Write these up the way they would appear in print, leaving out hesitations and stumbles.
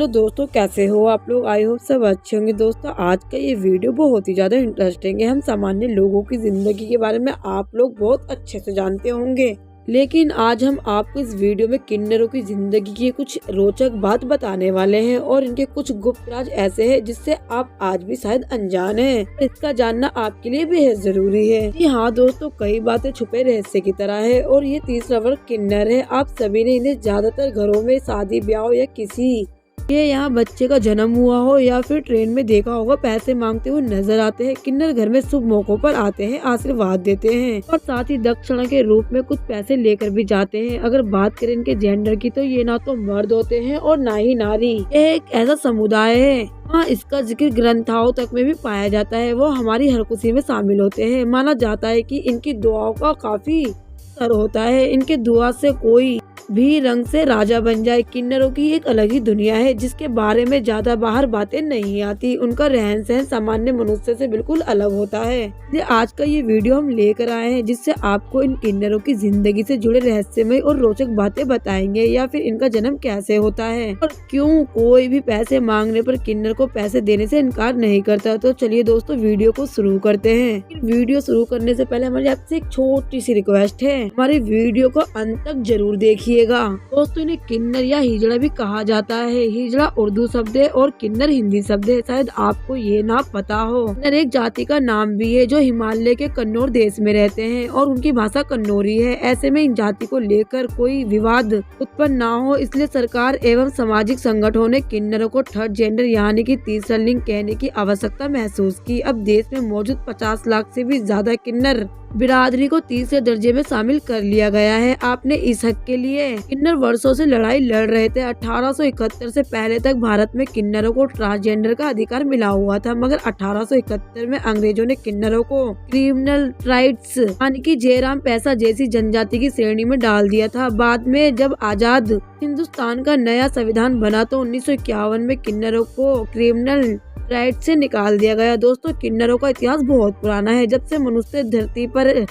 दोस्तों कैसे हो आप लोग। आई होप सब अच्छे होंगे। दोस्तों आज का ये वीडियो बहुत ही ज्यादा इंटरेस्टिंग है। हम सामान्य लोगों की जिंदगी के बारे में आप लोग बहुत अच्छे से जानते होंगे, लेकिन आज हम आपको इस वीडियो में किन्नरों की जिंदगी की कुछ रोचक बात बताने वाले हैं और इनके कुछ गुप्त राज ऐसे हैं जिससे आप आज भी शायद अनजान हैं। इसका जानना आपके लिए बेहद जरूरी है। जी हाँ दोस्तों, कई बातें छुपे रहस्य की तरह है और ये तीसरा वर्ग किन्नर है। आप सभी ने इन्हें ज्यादातर घरों में शादी ब्याह या किसी ये यहाँ बच्चे का जन्म हुआ हो या फिर ट्रेन में देखा होगा, पैसे मांगते हुए नजर आते हैं। किन्नर घर में शुभ मौकों पर आते हैं, आशीर्वाद देते हैं और साथ ही दक्षिणा के रूप में कुछ पैसे लेकर भी जाते हैं। अगर बात करें इनके जेंडर की तो ये ना तो मर्द होते हैं और ना ही नारी। ये एक ऐसा समुदाय है हाँ, इसका जिक्र ग्रंथों तक में भी पाया जाता है। वो हमारी हर खुशी में शामिल होते हैं। माना जाता है कि इनकी दुआओं का काफी असर होता है। इनके दुआ से कोई भी रंग से राजा बन जाए। किन्नरों की एक अलग ही दुनिया है जिसके बारे में ज्यादा बाहर बातें नहीं आती। उनका रहन सहन सामान्य मनुष्य से बिल्कुल अलग होता है। ये आज का ये वीडियो हम लेकर आए हैं जिससे आपको इन किन्नरों की जिंदगी से जुड़े रहस्यमय और रोचक बातें बताएंगे, या फिर इनका जन्म कैसे होता है और क्यों कोई भी पैसे मांगने पर किन्नर को पैसे देने से इनकार नहीं करता। तो चलिए दोस्तों वीडियो को शुरू करते हैं। वीडियो शुरू करने से पहले हमारी आपसे एक छोटी सी रिक्वेस्ट है, हमारी वीडियो को अंत तक जरूर देखिए। दोस्तों इन्हें किन्नर या हिजड़ा भी कहा जाता है। हिजड़ा उर्दू शब्द है और किन्नर हिंदी शब्द है। शायद आपको ये ना पता हो। किन्नर एक जाति का नाम भी है जो हिमालय के कन्नौर देश में रहते हैं और उनकी भाषा कन्नौरी है। ऐसे में इन जाति को लेकर कोई विवाद उत्पन्न ना हो, इसलिए सरकार एवं सामाजिक संगठनों ने किन्नरों को थर्ड जेंडर यानी कि तीसरा लिंग कहने की आवश्यकता महसूस की। अब देश में मौजूद 50 लाख से भी ज्यादा किन्नर बिरादरी को तीसरे दर्जे में शामिल कर लिया गया है। आपने इस हक के लिए किन्नर वर्षों से लड़ाई लड़ रहे थे। 1871 से पहले तक भारत में किन्नरों को ट्रांसजेंडर का अधिकार मिला हुआ था, मगर 1871 में अंग्रेजों ने किन्नरों को क्रिमिनल राइट्स यानी कि जयराम पैसा जैसी जनजाति की श्रेणी में डाल दिया था। बाद में जब आजाद हिंदुस्तान का नया संविधान बना तो 1951 में किन्नरों को क्रिमिनल राइट से निकाल दिया गया। दोस्तों किन्नरों का इतिहास बहुत पुराना है। जब से मनुष्य धरती पर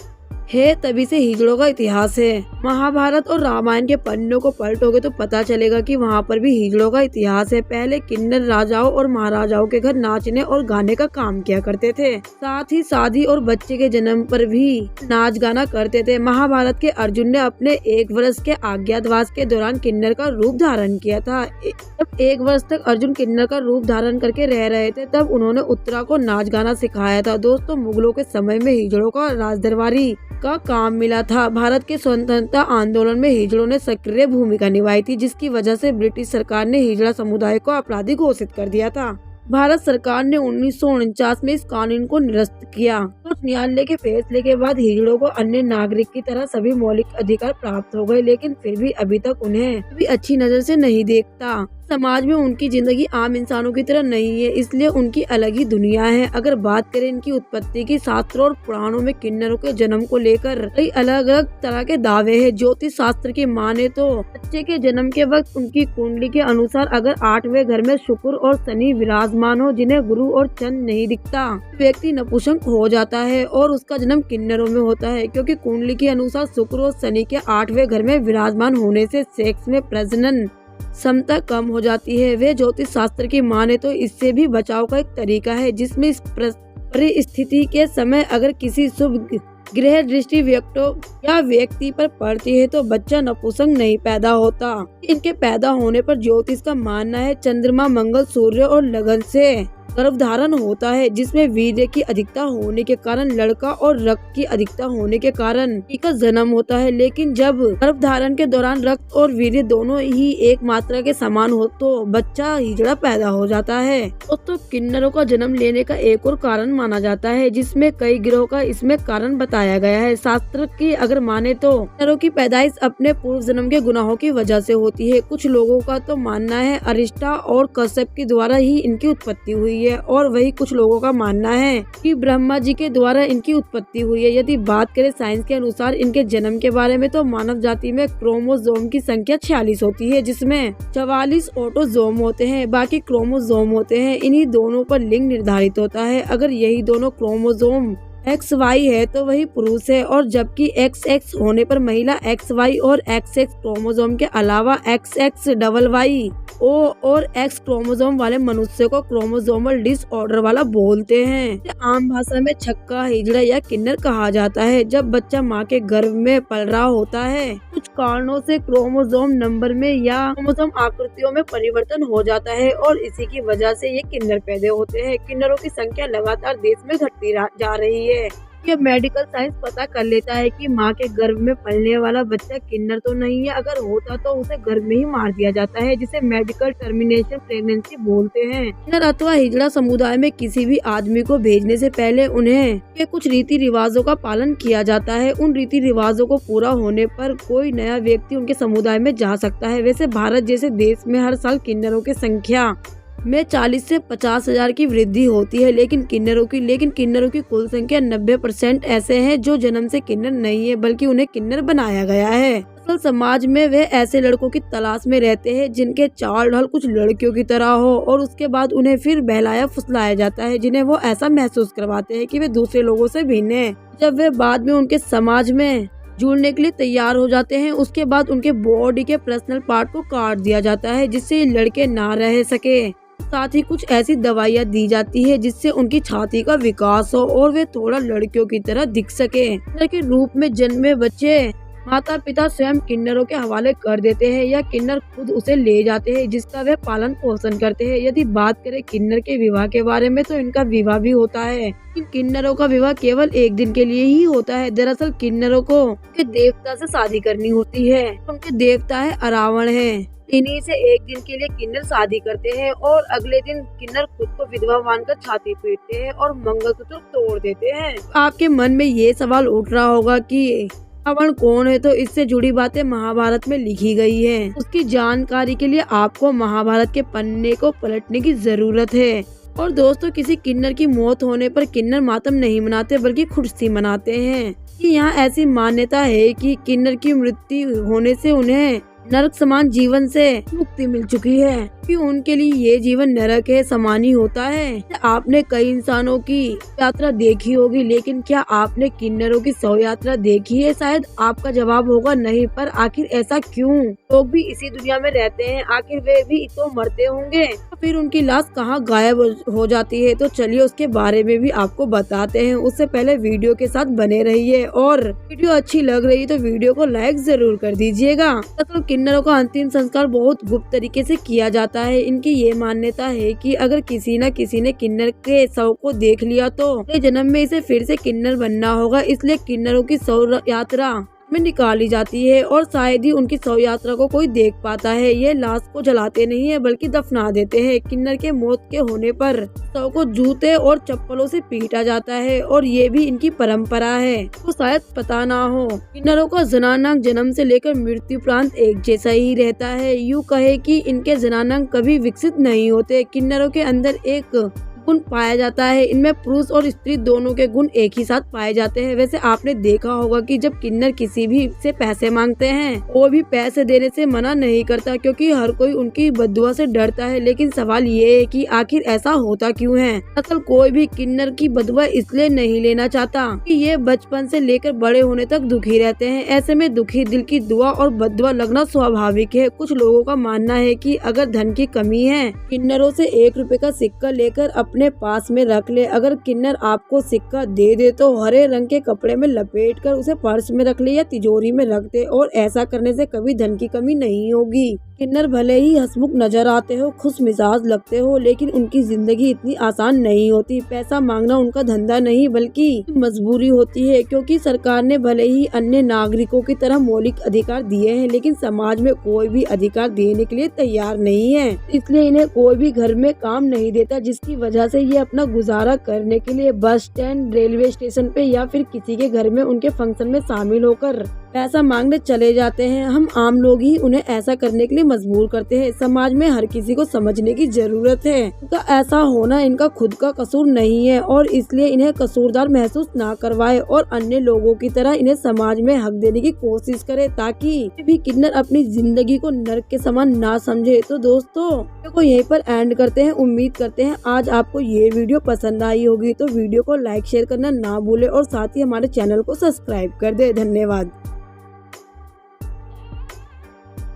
है तभी से हिजड़ों का इतिहास है। महाभारत और रामायण के पन्नों को पलटोगे तो पता चलेगा कि वहाँ पर भी हिजड़ों का इतिहास है। पहले किन्नर राजाओं और महाराजाओं के घर नाचने और गाने का काम किया करते थे। साथ ही शादी और बच्चे के जन्म पर भी नाच गाना करते थे। महाभारत के अर्जुन ने अपने 1 वर्ष के अज्ञातवास के दौरान किन्नर का रूप धारण किया था। जब 1 वर्ष तक अर्जुन किन्नर का रूप धारण करके रह रहे थे तब उन्होंने उत्तरा को नाच गाना सिखाया था। दोस्तों मुगलों के समय में हिजड़ों का राजदरबारी का काम मिला था। भारत के स्वतंत्रता आंदोलन में हिजड़ों ने सक्रिय भूमिका निभाई थी, जिसकी वजह से ब्रिटिश सरकार ने हिजड़ा समुदाय को अपराधी घोषित कर दिया था। भारत सरकार ने 1949 में इस कानून को निरस्त किया। तो न्यायालय के फैसले के बाद हिजड़ों को अन्य नागरिक की तरह सभी मौलिक अधिकार प्राप्त हो गए, लेकिन फिर भी अभी तक उन्हें भी अच्छी नजर से नहीं देखता। समाज में उनकी जिंदगी आम इंसानों की तरह नहीं है, इसलिए उनकी अलग ही दुनिया है। अगर बात करें इनकी उत्पत्ति की, शास्त्रों और पुराणों में किन्नरों के जन्म को लेकर कई अलग अलग तरह के दावे हैं। ज्योतिष शास्त्र की माने तो बच्चे के जन्म के वक्त उनकी कुंडली के अनुसार अगर 8वें घर में शुक्र और शनि विराजमान हो, जिन्हें गुरु और चंद्र नहीं दिखता, व्यक्ति नपुंसक हो जाता है और उसका जन्म किन्नरों में होता है, क्योंकि कुंडली के अनुसार शुक्र और शनि के 8वें घर में विराजमान होने से सेक्स में प्रजनन क्षमता कम हो जाती है। वे ज्योतिष शास्त्र की माने तो इससे भी बचाव का एक तरीका है, जिसमें इस परिस्थिति के समय अगर किसी शुभ ग्रह दृष्टि व्यक्ति पर पड़ती है तो बच्चा नपुंसक नहीं पैदा होता। इनके पैदा होने पर ज्योतिष का मानना है चंद्रमा, मंगल, सूर्य और लगन से गर्भधारण होता है, जिसमें वीर्य की अधिकता होने के कारण लड़का और रक्त की अधिकता होने के कारण इसका जन्म होता है। लेकिन जब गर्भधारण के दौरान रक्त और वीर्य दोनों ही एक मात्रा के समान हो तो बच्चा हिजड़ा पैदा हो जाता है। दोस्तों किन्नरों का जन्म लेने का एक और कारण माना जाता है, जिसमें कई ग्रहों का इसमें कारण बताया गया है। शास्त्र की अगर माने तो किन्नरों की पैदाइश अपने पूर्व जन्म के गुनाहों की वजह से होती है। कुछ लोगों का तो मानना है अरिष्टा और कश्यप के द्वारा ही इनकी उत्पत्ति हुई है, और वही कुछ लोगों का मानना है कि ब्रह्मा जी के द्वारा इनकी उत्पत्ति हुई है। यदि बात करें साइंस के अनुसार इनके जन्म के बारे में तो मानव जाति में क्रोमोसोम की संख्या 46 होती है, जिसमें 44 ऑटोसोम होते हैं, बाकी क्रोमोसोम होते हैं। इन्हीं दोनों पर लिंग निर्धारित होता है। अगर यही दोनों क्रोमोसोम XY है तो वही पुरुष है, और जबकि XX होने पर महिला XY और XX क्रोमोसोम के अलावा XXYY O और X क्रोमोसोम वाले मनुष्य को क्रोमोसोमल डिसऑर्डर वाला बोलते हैं। आम भाषा में छक्का, हिजड़ा या किन्नर कहा जाता है। जब बच्चा माँ के गर्भ में पल रहा होता है, कुछ कारणों से क्रोमोसोम नंबर में या क्रोमोसोम आकृतियों में परिवर्तन हो जाता है और इसी की वजह से ये किन्नर पैदा होते हैं। किन्नरों की संख्या लगातार देश में घटती जा रही है। ये मेडिकल साइंस पता कर लेता है कि माँ के गर्भ में पलने वाला बच्चा किन्नर तो नहीं है। अगर होता तो उसे गर्भ में ही मार दिया जाता है, जिसे मेडिकल टर्मिनेशन प्रेगनेंसी बोलते हैं। किन्नर अथवा हिजड़ा समुदाय में किसी भी आदमी को भेजने से पहले उन्हें के कुछ रीति रिवाजों का पालन किया जाता है। उन रीति रिवाजों को पूरा होने पर कोई नया व्यक्ति उनके समुदाय में जा सकता है। वैसे भारत जैसे देश में हर साल किन्नरों की संख्या में 40 से 50 हजार की वृद्धि होती है, लेकिन किन्नरों की कुल संख्या 90% ऐसे हैं जो जन्म से किन्नर नहीं है, बल्कि उन्हें किन्नर बनाया गया है। असल समाज में वे ऐसे लड़कों की तलाश में रहते हैं जिनके चाल ढाल कुछ लड़कियों की तरह हो, और उसके बाद उन्हें फिर बहलाया फुसलाया जाता है, जिन्हें वो ऐसा महसूस करवाते हैं कि वे दूसरे लोगों से भिन्न हैं। जब वे बाद में उनके समाज में जुड़ने के लिए तैयार हो जाते हैं, उसके बाद उनके बॉडी के पर्सनल पार्ट को काट दिया जाता है जिससे ये लड़के ना रह सके। साथ ही कुछ ऐसी दवाइयाँ दी जाती है जिससे उनकी छाती का विकास हो और वे थोड़ा लड़कियों की तरह दिख सके। किन्नर के रूप में जन्मे बच्चे माता पिता स्वयं किन्नरों के हवाले कर देते हैं या किन्नर खुद उसे ले जाते हैं, जिसका वे पालन पोषण करते हैं। यदि बात करें किन्नर के विवाह के बारे में तो इनका विवाह भी होता है। किन्नरों का विवाह केवल एक दिन के लिए ही होता है। दरअसल किन्नरों को उनके देवता से शादी करनी होती है। उनके देवता है अरावण है। इन्हीं से एक दिन के लिए किन्नर शादी करते हैं और अगले दिन किन्नर खुद को विधवा मानकर छाती पीटते हैं और मंगलसूत्र तोड़ देते हैं। आपके मन में ये सवाल उठ रहा होगा कि रावण कौन है, तो इससे जुड़ी बातें महाभारत में लिखी गई है। उसकी जानकारी के लिए आपको महाभारत के पन्ने को पलटने की जरूरत है। और दोस्तों, किसी किन्नर की मौत होने पर किन्नर मातम नहीं मनाते बल्कि खुशी मनाते हैं। यहाँ ऐसी मान्यता है कि किन्नर की मृत्यु होने से उन्हें नरक समान जीवन से मुक्ति मिल चुकी है, कि उनके लिए ये जीवन नरक है समान ही होता है। आपने कई इंसानों की यात्रा देखी होगी, लेकिन क्या आपने किन्नरों की शव यात्रा देखी है? शायद आपका जवाब होगा नहीं, पर आखिर ऐसा क्यों? लोग भी इसी दुनिया में रहते हैं, आखिर वे भी तो मरते होंगे, तो फिर उनकी लाश कहाँ गायब हो जाती है? तो चलिए उसके बारे में भी आपको बताते हैं। उससे पहले वीडियो के साथ बने रहिए, और वीडियो अच्छी लग रही है तो वीडियो को लाइक जरूर कर दीजिएगा। दरअसल किन्नरों का अंतिम संस्कार बहुत गुप्त तरीके से किया जाता है। इनकी ये मान्यता है कि अगर किसी न किसी ने किन्नर के शव को देख लिया तो अगले जन्म में इसे फिर से किन्नर बनना होगा। इसलिए किन्नरों की शव यात्रा में निकाली जाती है, और शायद ही उनकी शव यात्रा को कोई देख पाता है। ये लाश को जलाते नहीं है बल्कि दफना देते हैं। किन्नर के मौत के होने पर शव को जूते और चप्पलों से पीटा जाता है, और ये भी इनकी परंपरा है। तो शायद पता ना हो, किन्नरों का जनानांग जन्म से लेकर मृत्यु प्रांत एक जैसा ही रहता है। यूँ कहे कि इनके जनानांग कभी विकसित नहीं होते। किन्नरों के अंदर एक गुण पाया जाता है, इनमें पुरुष और स्त्री दोनों के गुण एक ही साथ पाए जाते हैं। वैसे आपने देखा होगा कि जब किन्नर किसी भी से पैसे मांगते हैं, वो भी पैसे देने से मना नहीं करता, क्योंकि हर कोई उनकी बददुआ से डरता है। लेकिन सवाल ये है कि आखिर ऐसा होता क्यों है? असल कोई भी किन्नर की बददुआ इसलिए नहीं लेना चाहता कि ये बचपन से लेकर बड़े होने तक दुखी रहते हैं। ऐसे में दुखी दिल की दुआ और बददुआ लगना स्वाभाविक है। कुछ लोगों का मानना है कि अगर धन की कमी है, किन्नरों से 1 रुपए का सिक्का लेकर अपने पास में रख ले। अगर किन्नर आपको सिक्का दे दे तो हरे रंग के कपड़े में लपेटकर उसे पर्स में रख ले या तिजोरी में रख दे, और ऐसा करने से कभी धन की कमी नहीं होगी। किन्नर भले ही हंसमुख नजर आते हो, खुश मिजाज लगते हो, लेकिन उनकी जिंदगी इतनी आसान नहीं होती। पैसा मांगना उनका धंधा नहीं बल्कि मजबूरी होती है, क्योंकि सरकार ने भले ही अन्य नागरिकों की तरह मौलिक अधिकार दिए हैं, लेकिन समाज में कोई भी अधिकार देने के लिए तैयार नहीं है। इसलिए इन्हें कोई भी घर में काम नहीं देता, जिसकी वजह से ये अपना गुजारा करने के लिए बस स्टैंड, रेलवे स्टेशन पे या फिर किसी के घर में उनके फंक्शन में शामिल होकर पैसा मांगने चले जाते हैं। हम आम लोग ही उन्हें ऐसा करने के लिए मजबूर करते हैं। समाज में हर किसी को समझने की जरूरत है। इनका ऐसा होना इनका खुद का कसूर नहीं है और इसलिए इन्हें कसूरदार महसूस ना करवाए और अन्य लोगों की तरह इन्हें समाज में हक देने की कोशिश करे, ताकि भी किन्नर अपनी जिंदगी को नर्क के समान ना समझे। तो दोस्तों वीडियो को यहीं पर एंड करते हैं। उम्मीद करते हैं आज आपको ये वीडियो पसंद आई होगी। तो वीडियो को लाइक शेयर करना ना भूले और साथ ही हमारे चैनल को सब्सक्राइब कर दे। धन्यवाद।